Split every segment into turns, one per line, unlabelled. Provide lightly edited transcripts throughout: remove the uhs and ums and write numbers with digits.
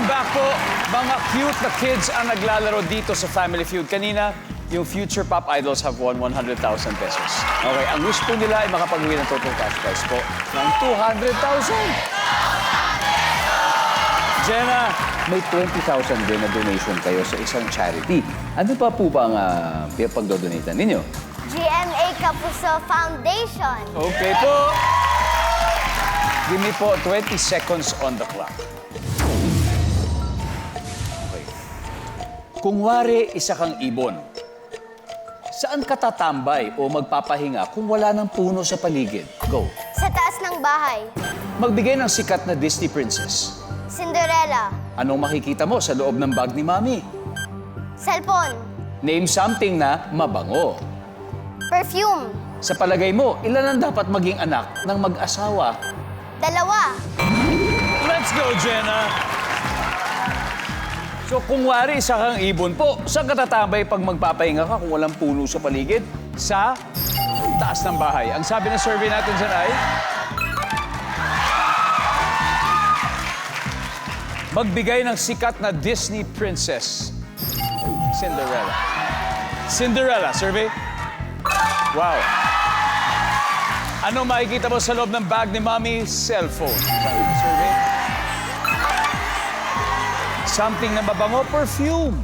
Welcome back po. Mga cute na kids ang naglalaro dito sa Family Feud. Kanina, yung future pop idols have won 100,000 pesos. Okay, ang wish po nila ay makapag-uwi ng total cash prize po ng 200,000. Jenna, may 20,000 din na donation kayo sa isang charity. Ano pa po ba ang pagdodonate ninyo?
GMA Kapuso Foundation.
Okay po. Give me po 20 seconds on the clock. Okay. Kung wari, isa kang ibon, saan ka tatambay o magpapahinga kung wala ng puno sa paligid? Go.
Sa taas ng bahay.
Magbigay ng sikat na Disney princess.
Cinderella.
Anong makikita mo sa loob ng bag ni Mami?
Cellphone.
Name something na mabango.
Perfume.
Sa palagay mo, ilan ang dapat maging anak ng mag-asawa?
2.
Let's go, Jenna! So, kung wari, isa kang ibon po, saan ka tatambay pag magpapahinga ka kung walang puno sa paligid? Sa taas ng bahay. Ang sabi ng survey natin dyan ay... magbigay ng sikat na Disney princess. Cinderella. Cinderella, survey? Wow. Ano makikita mo sa loob ng bag ni Mommy? Cellphone. Sabi ng survey? Something na mabango, perfume.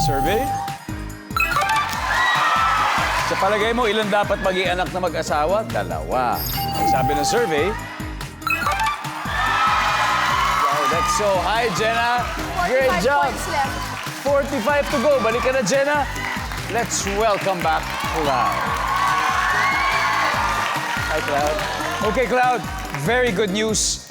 Survey? Sa palagay mo, ilan dapat maging anak na mag-asawa? 2. Ang sabi ng survey? That's so high, Jenna. Great job. 45 to go. Balik ka na, Jenna. Let's welcome back Cloud. Hi, Cloud. Okay, Cloud. Very good news.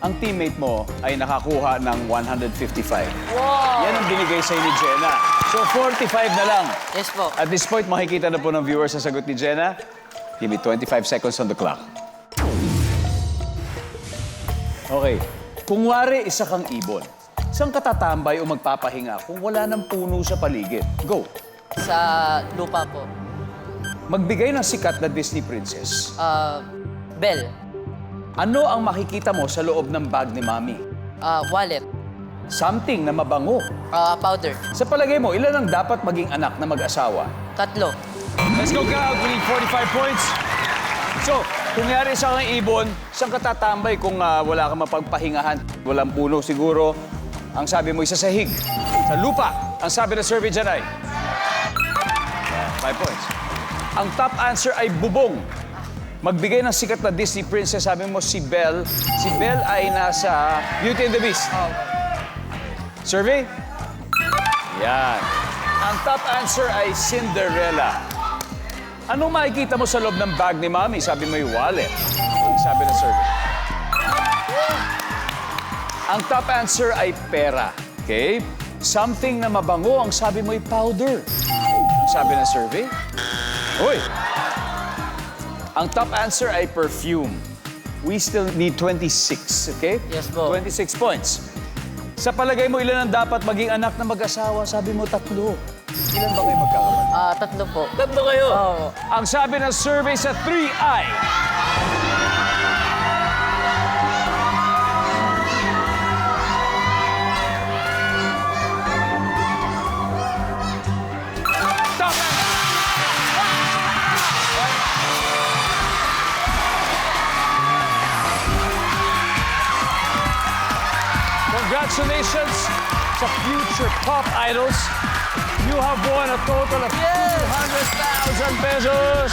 Ang teammate mo ay nakakuha ng 155.
Wow!
Yan ang binigay sa'yo ni Jenna. So, 45 na lang.
Yes po.
At this point, makikita na po ng viewers sa sagot ni Jenna. Give me 25 seconds on the clock. Okay. Kung wari, isa kang ibon, saan ka tatambay o magpapahinga kung wala ng puno sa paligid? Go.
Sa lupa po.
Magbigay ng sikat na Disney princess.
Bell.
Ano ang makikita mo sa loob ng bag ni Mami?
Wallet.
Something na mabango.
Powder.
Sa palagay mo, ilan ang dapat maging anak na mag-asawa?
3.
Let's go, Cloud. We need 45 points. So, kung yari sa kang ibon, saan ka tatambay kung wala kang mapagpahingahan? Walang puno siguro. Ang sabi mo, isa sa sahig. Sa lupa. Ang sabi ng survey dyan ay... 5 points. Ang top answer ay bubong. Magbigay ng sikat na Disney princess, sabi mo si Belle. Si Belle ay nasa Beauty and the Beast. Survey? Yan. Ang top answer ay Cinderella. Anong makikita mo sa loob ng bag ni Mami? Sabi mo yung wallet. Ang sabi ng survey. Ang top answer ay pera. Okay? Something na mabango, ang sabi mo yung powder. Ang sabi ng survey. Uy! Ang top answer ay perfume. We still need 26, okay?
Yes po.
26 points. Sa palagay mo, ilan ang dapat maging anak na mag-asawa? Sabi mo, 3. Ilan ba kayo magkakapatid?
3 po.
3 kayo?
Oo.
Ang sabi ng survey sa 3 ay... Top Congratulations sa future pop idols. You have won a total of 200,000 pesos.